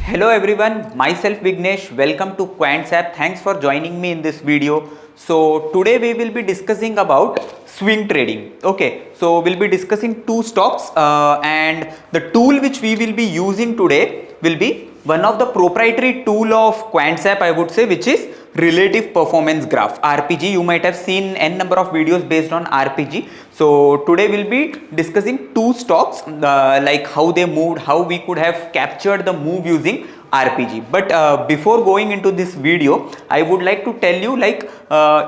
Hello everyone, myself Vignesh. Welcome to QuantSap. Thanks for joining me in this video. So today we will be discussing about swing trading. Okay, so we'll be discussing two stocks and the tool which we will be using today will be one of the proprietary tool of QuantSap, I would say, which is relative performance graph, RPG. You might have seen n number of videos based on RPG. So today we'll be discussing two stocks, like how they moved, how we could have captured the move using RPG. But before going into this video, I would like to tell you, like,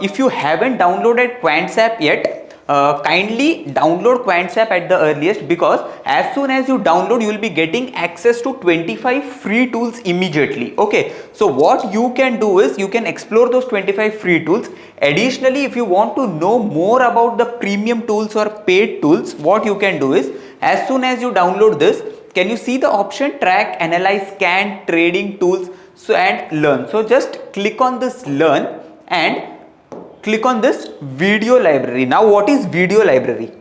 if you haven't downloaded QuantSap yet, kindly download QuantSap at the earliest, because as soon as you download, you will be getting access to 25 free tools immediately. Okay, so what you can do is you can explore those 25 free tools. Additionally, if you want to know more about the premium tools or paid tools, what you can do is, as soon as you download this, can you see the option track, analyze, scan, trading tools, so and learn. So just click on this learn and click on this video library. Now what is video library?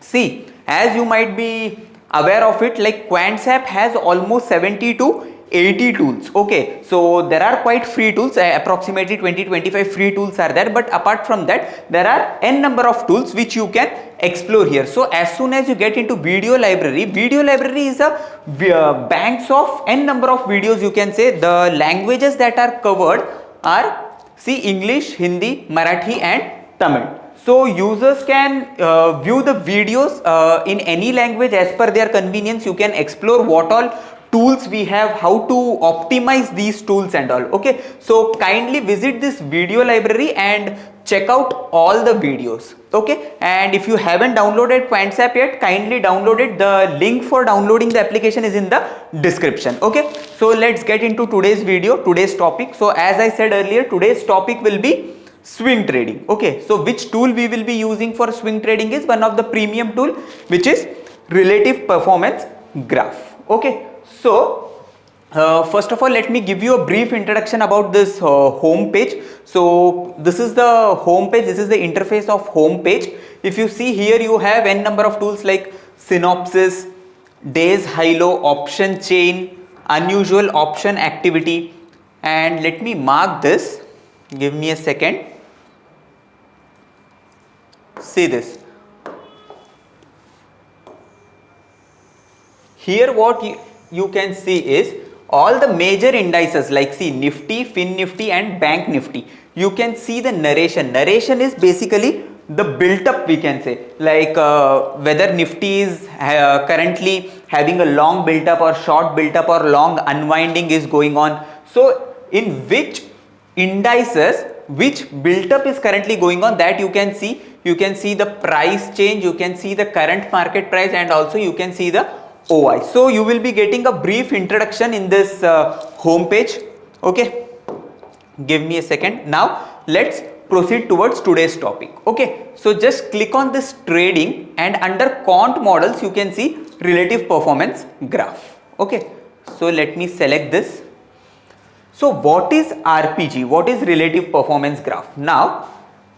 See, as you might be aware of it, like QuantSap has almost 70 to 80 tools. Okay, so there are quite free tools, approximately 20-25 free tools are there, but apart from that there are n number of tools which you can explore here. So as soon as you get into video library is a banks of n number of videos. You can say the languages that are covered are, see, English, Hindi, Marathi and Tamil. So users can view the videos in any language as per their convenience. You can explore what all tools we have, how to optimize these tools and all. Okay, so kindly visit this video library and check out all the videos. Okay, and if you haven't downloaded QuantSap yet, kindly download it. The link for downloading the application is in the description. Okay, so let's get into today's video, today's topic. So as I said earlier, today's topic will be swing trading. Okay, so which tool we will be using for swing trading is one of the premium tool, which is relative performance graph. Okay, so first of all, let me give you a brief introduction about this home page. So this is the home page, this is the interface of home page. If you see here, you have n number of tools like synopsis, days high low, option chain, unusual option activity, and let me mark this. Give me a second. See this. Here what you can see is all the major indices, like see Nifty, Fin Nifty and Bank Nifty. You can see the narration. Narration is basically the built up, we can say, like whether Nifty is currently having a long built up or short built up or long unwinding is going on. So in which indices which built up is currently going on, that you can see. You can see the price change, you can see the current market price, and also you can see the OI. So you will be getting a brief introduction in this home page. Okay, give me a second. Now let's proceed towards today's topic. Okay, so just click on this trading, and under quant models you can see relative performance graph. Okay, so let me select this. So what is RPG? What is relative performance graph? Now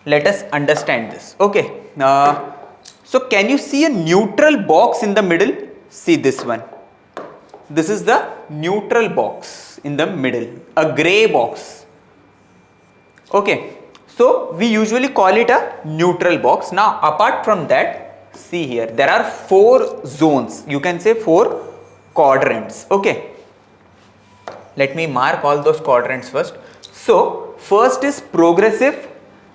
let us understand this. Okay, so can you see a neutral box in the middle? See this one. This is the neutral box in the middle, a gray box. Okay, so we usually call it a neutral box. Now apart from that, see here, there are four zones. You can say four quadrants. Okay, let me mark all those quadrants first. So first is progressive,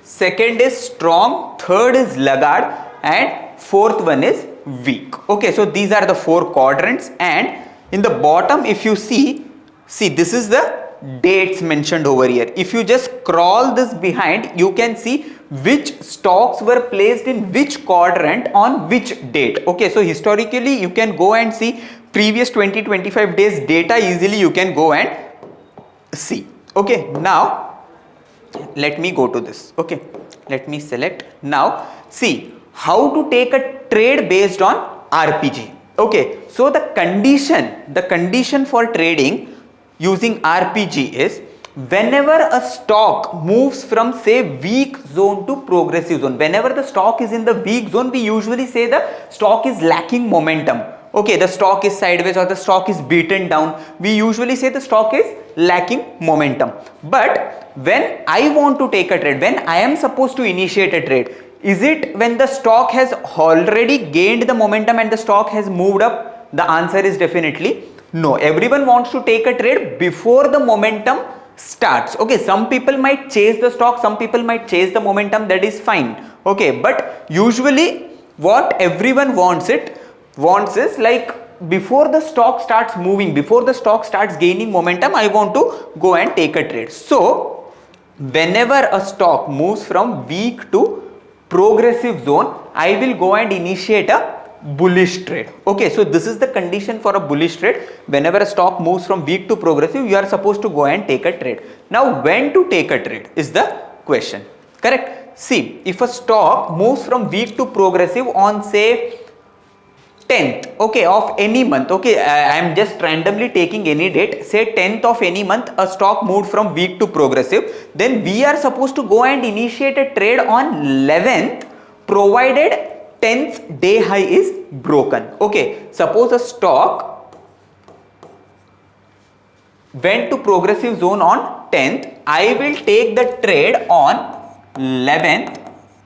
second is strong, third is laggard, and fourth one is weak. Okay, so these are the four quadrants, and in the bottom if you see this is the dates mentioned over here. If you just scroll this behind, you can see which stocks were placed in which quadrant on which date. Okay, so historically you can go and see previous 20-25 days data easily. You can go and see. Okay, now let me go to this. Okay, let me select. Now see how to take a trade based on RPG. Okay, so the condition for trading using RPG is whenever a stock moves from, say, weak zone to progressive zone. Whenever the stock is in the weak zone, we usually say the stock is lacking momentum. okay, the stock is sideways or the stock is beaten down, we usually say the stock is lacking momentum. But when I want to take a trade, when I am supposed to initiate a trade, is it when the stock has already gained the momentum and the stock has moved up? The answer is definitely no. Everyone wants to take a trade before the momentum starts. Okay, some people might chase the stock, some people might chase the momentum, that is fine. Okay, but usually what everyone wants is like, before the stock starts moving, before the stock starts gaining momentum, I want to go and take a trade. So whenever a stock moves from weak to progressive zone, I will go and initiate a bullish trade. Okay, so this is the condition for a bullish trade. Whenever a stock moves from weak to progressive, you are supposed to go and take a trade. Now when to take a trade is the question, correct? See, if a stock moves from weak to progressive on say 10th, okay, of any month, okay, I am just randomly taking any date, say 10th of any month, a stock moved from weak to progressive, then we are supposed to go and initiate a trade on 11th, provided 10th day high is broken. Okay, suppose a stock went to progressive zone on 10th, I will take the trade on 11th,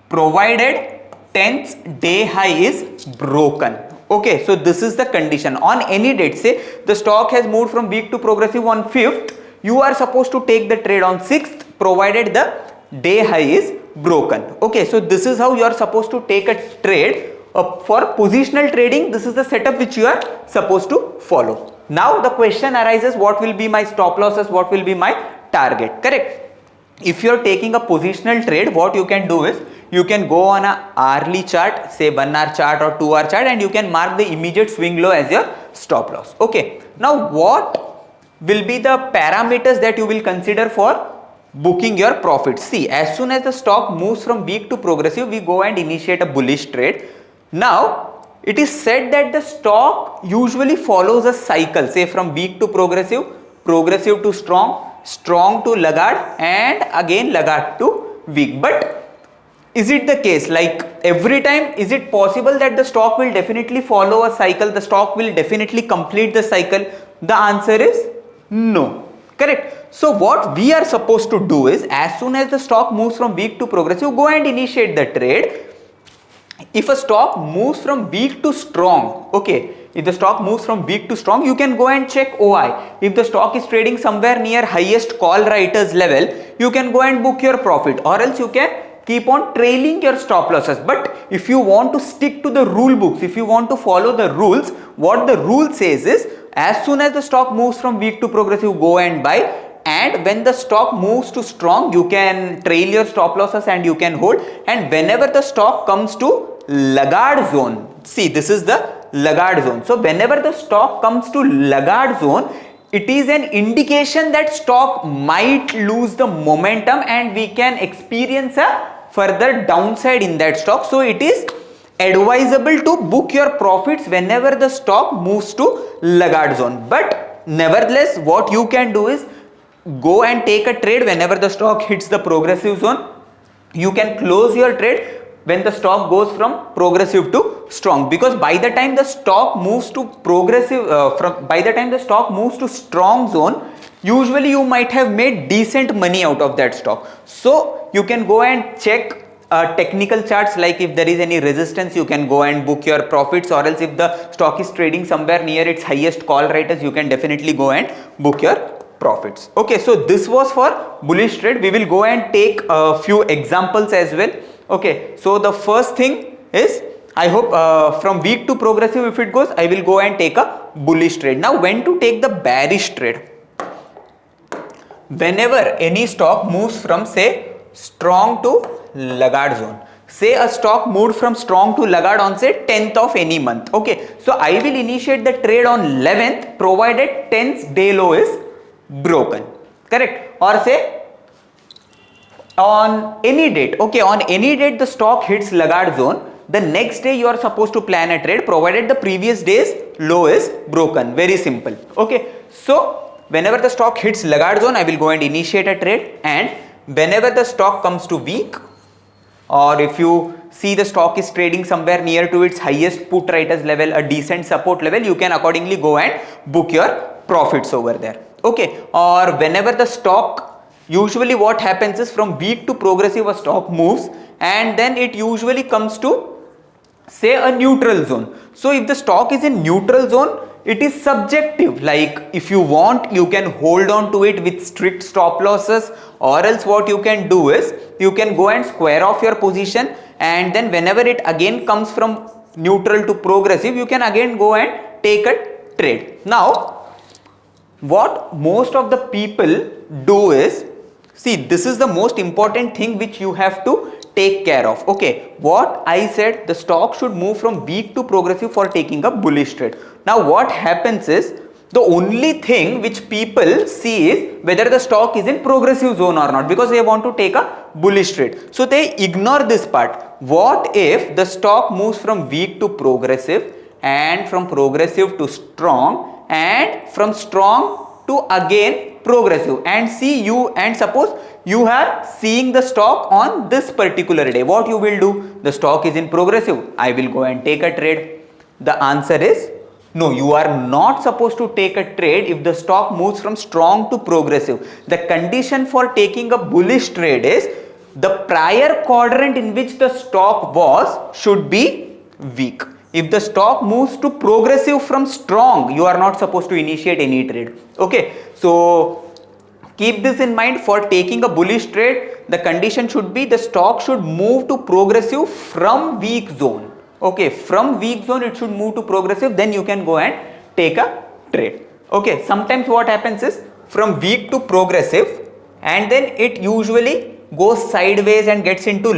provided 10th day high is broken. Okay, so this is the condition. On any date, say the stock has moved from weak to progressive on 5th, you are supposed to take the trade on 6th, provided the day high is broken. Okay, so this is how you are supposed to take a trade. For positional trading, this is the setup which you are supposed to follow. Now the question arises, what will be my stop losses, what will be my target, correct? If you are taking a positional trade, what you can do is, you can go on a hourly chart, say 1 hour chart or 2 hour chart, and you can mark the immediate swing low as your stop loss. Okay, now what will be the parameters that you will consider for booking your profits? See, as soon as the stock moves from weak to progressive, we go and initiate a bullish trade. Now it is said that the stock usually follows a cycle, say from weak to progressive, progressive to strong, strong to laggard, and again laggard to weak. But is it the case, like every time, is it possible that the stock will definitely follow a cycle, the stock will definitely complete the cycle? The answer is no, correct? So what we are supposed to do is, as soon as the stock moves from weak to progressive, go and initiate the trade. If a stock moves from weak to strong, okay, if the stock moves from weak to strong, you can go and check OI. If the stock is trading somewhere near highest call writers level, you can go and book your profit, or else you can keep on trailing your stop losses. But if you want to stick to the rule books, if you want to follow the rules, what the rule says is, as soon as the stock moves from weak to progressive, go and buy, and when the stock moves to strong, you can trail your stop losses and you can hold. And whenever the stock comes to laggard zone, see, this is the laggard zone. So whenever the stock comes to laggard zone, it is an indication that stock might lose the momentum and we can experience a further downside in that stock. So it is advisable to book your profits whenever the stock moves to laggard zone. But nevertheless, what you can do is go and take a trade whenever the stock hits the progressive zone. You can close your trade when the stock goes from progressive to strong, because by the time the stock moves to progressive, by the time the stock moves to strong zone, usually you might have made decent money out of that stock. So you can go and check technical charts, like if there is any resistance, you can go and book your profits, or else if the stock is trading somewhere near its highest call writers, you can definitely go and book your profits. Okay, so this was for bullish trade. We will go and take a few examples as well. Okay, so the first thing is, I hope from weak to progressive, if it goes, I will go and take a bullish trade. Now when to take the bearish trade? Whenever any stock moves from say strong to laggard zone. Say a stock moved from strong to laggard on say 10th of any month. Okay, so I will initiate the trade on 11th, provided 10th day low is broken, correct? Or say on any date, okay, on any date the stock hits laggard zone, the next day you are supposed to plan a trade, provided the previous day's low is broken. Very simple. Okay, so whenever the stock hits laggard zone, I will go and initiate a trade, and whenever the stock comes to weak, or if you see the stock is trading somewhere near to its highest put writers level, a decent support level, you can accordingly go and book your profits over there. Okay, or whenever the stock, usually what happens is from weak to progressive a stock moves, and then it usually comes to say a neutral zone. So if the stock is in neutral zone, it is subjective, like if you want you can hold on to it with strict stop losses, or else what you can do is you can go and square off your position, and then whenever it again comes from neutral to progressive, you can again go and take a trade. Now what most of the people do is, see, this is the most important thing which you have to take care of. Okay, what I said, the stock should move from weak to progressive for taking a bullish trade. Now what happens is, the only thing which people see is whether the stock is in progressive zone or not, because they want to take a bullish trade. So they ignore this part. What if the stock moves from weak to progressive, and from progressive to strong, and from strong to again progressive, and see you, and suppose you are seeing the stock on this particular day, what you will do? The stock is in progressive, I will go and take a trade. The answer is no, you are not supposed to take a trade if the stock moves from strong to progressive. The condition for taking a bullish trade is the prior quadrant in which the stock was should be weak. If the stock moves to progressive from strong, you are not supposed to initiate any trade. Okay, so keep this in mind. For taking a bullish trade, the condition should be the stock should move to progressive from weak zone. Okay, from weak zone it should move to progressive, then you can go and take a trade. Okay, sometimes what happens is from weak to progressive, and then it usually goes sideways and gets into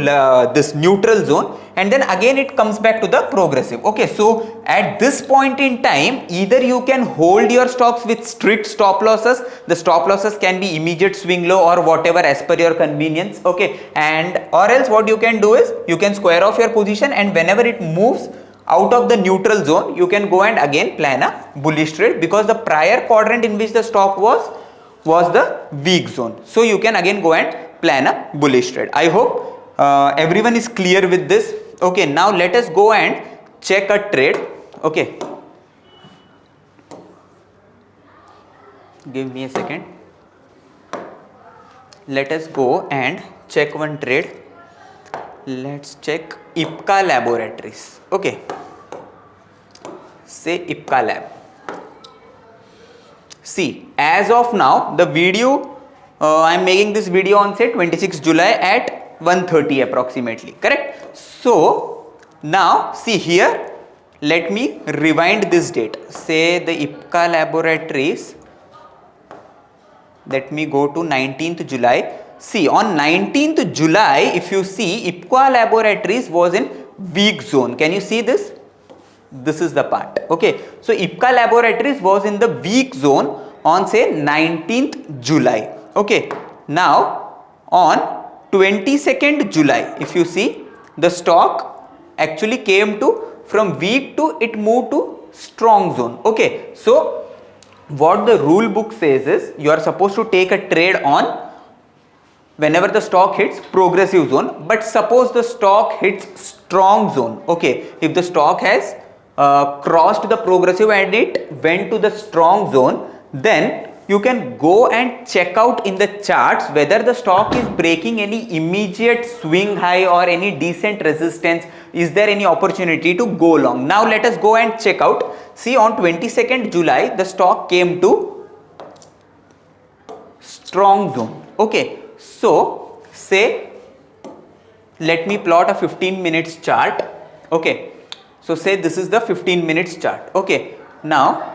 this neutral zone, and then again it comes back to the progressive. Okay, so at this point in time, either you can hold your stocks with strict stop losses. The stop losses can be immediate swing low or whatever as per your convenience. Okay, and or else what you can do is you can square off your position, and whenever it moves out of the neutral zone, you can go and again plan a bullish trade, because the prior quadrant in which the stock was the weak zone. So you can again go and plan a bullish trade. I hope everyone is clear with this. Okay, now let us go and check a trade. Okay, give me a second. Let us go and check one trade. Let's check Ipca Laboratories. Okay, say Ipca Lab. See, as of now, the video I am making this video on say 26 July at 1:30 approximately, correct? So now see here, let me rewind this date. Say the Ipca Laboratories, let me go to 19th July. See, on 19th July, if you see, Ipca Laboratories was in weak zone. Can you see this? This is the part. Okay, so Ipca Laboratories was in the weak zone on say 19th July. Okay, now on 22nd July, if you see, the stock actually came to from weak to it moved to strong zone. Okay, so what the rule book says is you are supposed to take a trade on whenever the stock hits progressive zone, but suppose the stock hits strong zone. Okay, if the stock has crossed the progressive and it went to the strong zone, then you can go and check out in the charts whether the stock is breaking any immediate swing high or any decent resistance. Is there any opportunity to go long? Now let us go and check out. See, on 22nd July, the stock came to strong zone. Okay, so say, let me plot a 15 minutes chart. Okay, so say this is the 15 minutes chart. Okay, now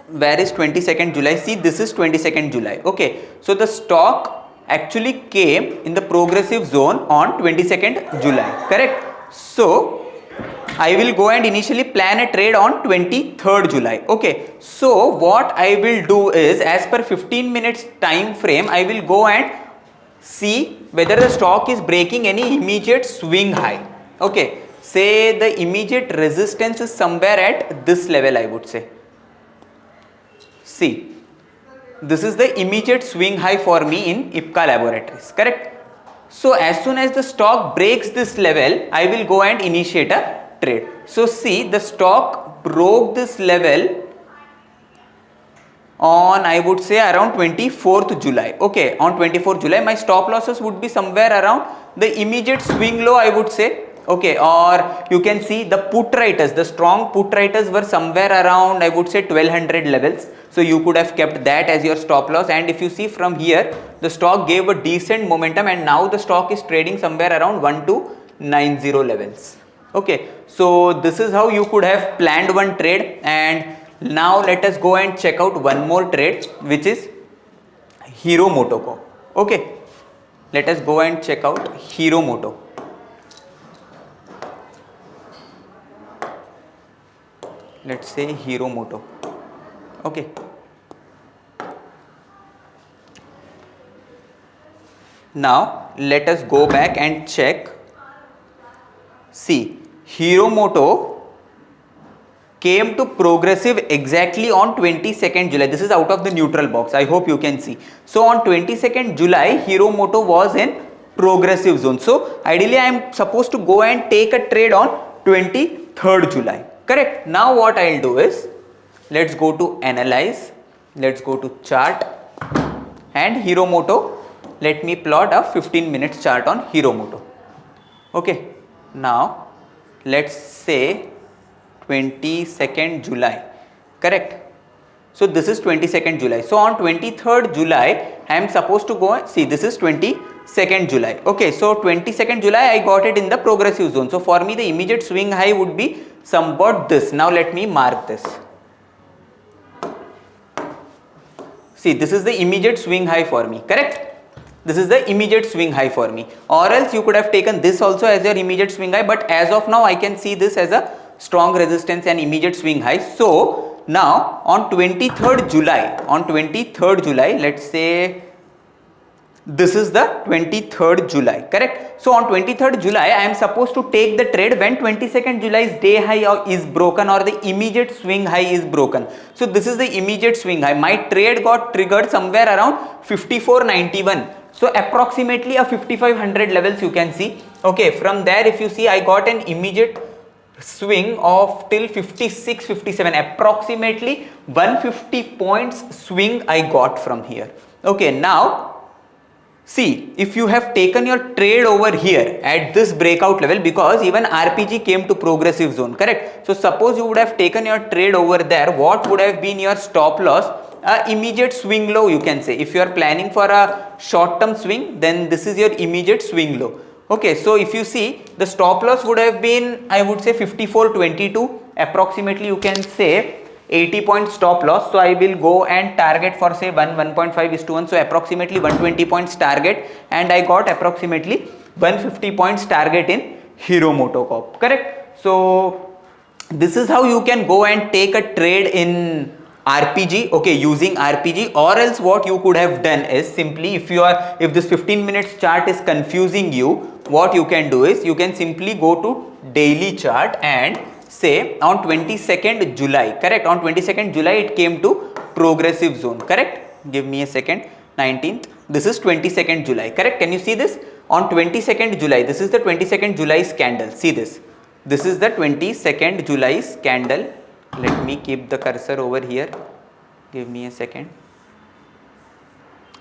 where is 22nd July? See, this is 22nd July. Okay, so the stock actually came in the progressive zone on 22nd July, correct? So I will go and initially plan a trade on 23rd July. Okay, so what I will do is, as per 15 minutes time frame, I will go and see whether the stock is breaking any immediate swing high. Okay, say the immediate resistance is somewhere at this level, I would say. See, this is the immediate swing high for me in Ipca Laboratories, correct? So as soon as the stock breaks this level, I will go and initiate a trade. So see, the stock broke this level on, I would say, around 24th July. Okay, on 24th July, my stop losses would be somewhere around the immediate swing low, I would say. Okay, or you can see the put writers, the strong put writers were somewhere around, I would say, 1200 levels. So you could have kept that as your stop loss. And if you see from here, the stock gave a decent momentum, and now the stock is trading somewhere around 1290 levels. Okay, so this is how you could have planned one trade. And now let us go and check out one more trade, which is Hero MotoCorp. Okay, let us go and check out Hero Moto. Let's say Hero Moto. Okay. Now let us go back and check. See, Hero Moto came to progressive exactly on 22nd July. This is out of the neutral box. I hope you can see. So on 22nd July, Hero Moto was in progressive zone. So ideally I am supposed to go and take a trade on 23rd July. Correct. Now what I'll do is, let's go to analyze. Let's go to chart and Hero Moto. Let me plot a 15 minutes chart on Hero Moto. Okay. Now let's say 22nd July, correct? So this is 22nd July. So on 23rd July, I am supposed to go and see, this is 22nd July. Okay, so 22nd July, I got it in the progressive zone. So for me, the immediate swing high would be somewhat this. Now let me mark this. See, this is the immediate swing high for me, correct? This is the immediate swing high for me. Or else you could have taken this also as your immediate swing high, but as of now, I can see this as a strong resistance and immediate swing high. So now on 23rd July, let's say this is the 23rd July, correct? So on 23rd July, I am supposed to take the trade when 22nd July's day high is broken or the immediate swing high is broken. So this is the immediate swing high. My trade got triggered somewhere around 5491. So approximately a 5500 levels you can see. Okay, from there if you see, I got an immediate swing of till 56, 57, approximately 150 points swing I got from here. Okay, now see, if you have taken your trade over here at this breakout level, because even RPG came to progressive zone, correct? So suppose you would have taken your trade over there, what would have been your stop loss? Immediate swing low, you can say. If you are planning for a short term swing, then this is your immediate swing low. Okay, so if you see, the stop loss would have been, I would say 54.22, approximately you can say 80 point stop loss. So I will go and target for say 1.5:1, so approximately 120 points target, and I got approximately 150 points target in Hero MotoCorp, correct? So this is how you can go and take a trade in RPG, okay, using RPG. Or else what you could have done is simply, if this 15 minutes chart is confusing you, what you can do is you can simply go to daily chart and say on 22nd July, correct? On 22nd July it came to progressive zone, correct? Give me a second. 19th, this is 22nd July, correct? Can you see this? On 22nd July, this is the 22nd July's candle. See this. This is the 22nd July's candle. Let me keep the cursor over here. Give me a second.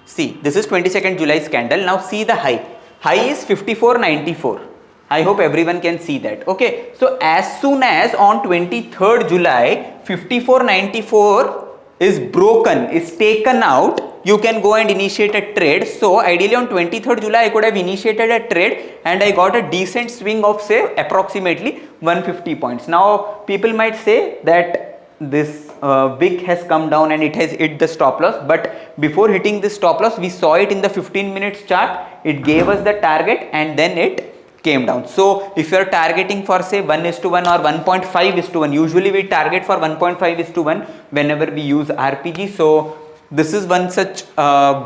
See, this is 22nd July's candle. Now see the high. High is 54.94. I hope everyone can see that. Okay. So as soon as on 23rd July, 54.94 is broken, is taken out, you can go and initiate a trade. So ideally on 23rd July, I could have initiated a trade and I got a decent swing of say approximately 150 points. Now people might say that this wick has come down and it has hit the stop loss, but before hitting this stop loss, we saw it in the 15 minutes chart. It gave us the target and then it came down. So if you are targeting for say 1:1 or 1.5:1, usually we target for 1.5:1 whenever we use RPG. So this is one such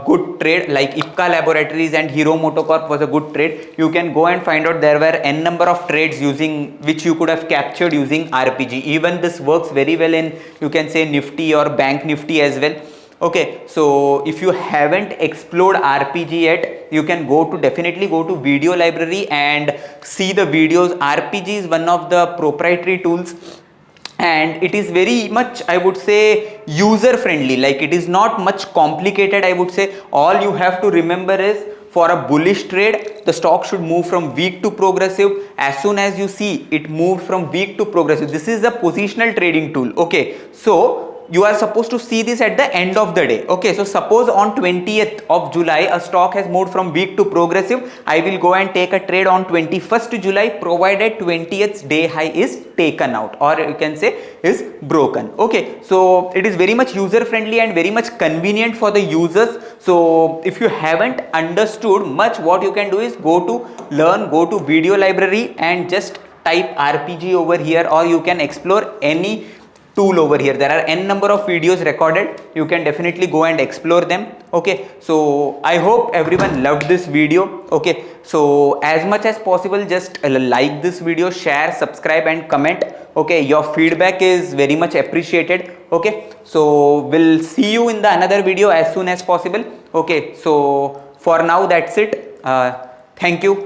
good trade. Like Ipca Laboratories and Hero MotoCorp was a good trade. You can go and find out there were n number of trades using which you could have captured using RPG. Even this works very well in, you can say, Nifty or Bank Nifty as well. Okay, so if you haven't explored RPG yet, you can definitely go to video library and see the videos. RPG is one of the proprietary tools, and it is very much, I would say, user friendly. Like, it is not much complicated, I would say. All you have to remember is, for a bullish trade, the stock should move from weak to progressive. As soon as you see it moved from weak to progressive, this is a positional trading tool. Okay, so you are supposed to see this at the end of the day. Okay, so suppose on 20th of July a stock has moved from weak to progressive, I will go and take a trade on 21st July, provided 20th day high is taken out, or you can say is broken. Okay, so it is very much user friendly and very much convenient for the users. So if you haven't understood much, what you can do is go to video library and just type RPG over here, or you can explore any tool over here. There are n number of videos recorded, you can definitely go and explore them. Okay, so I hope everyone loved this video. Okay, so as much as possible, just like this video, share, subscribe and comment. Okay, your feedback is very much appreciated. Okay, so we'll see you in the another video as soon as possible. Okay, so for now that's it. Thank you.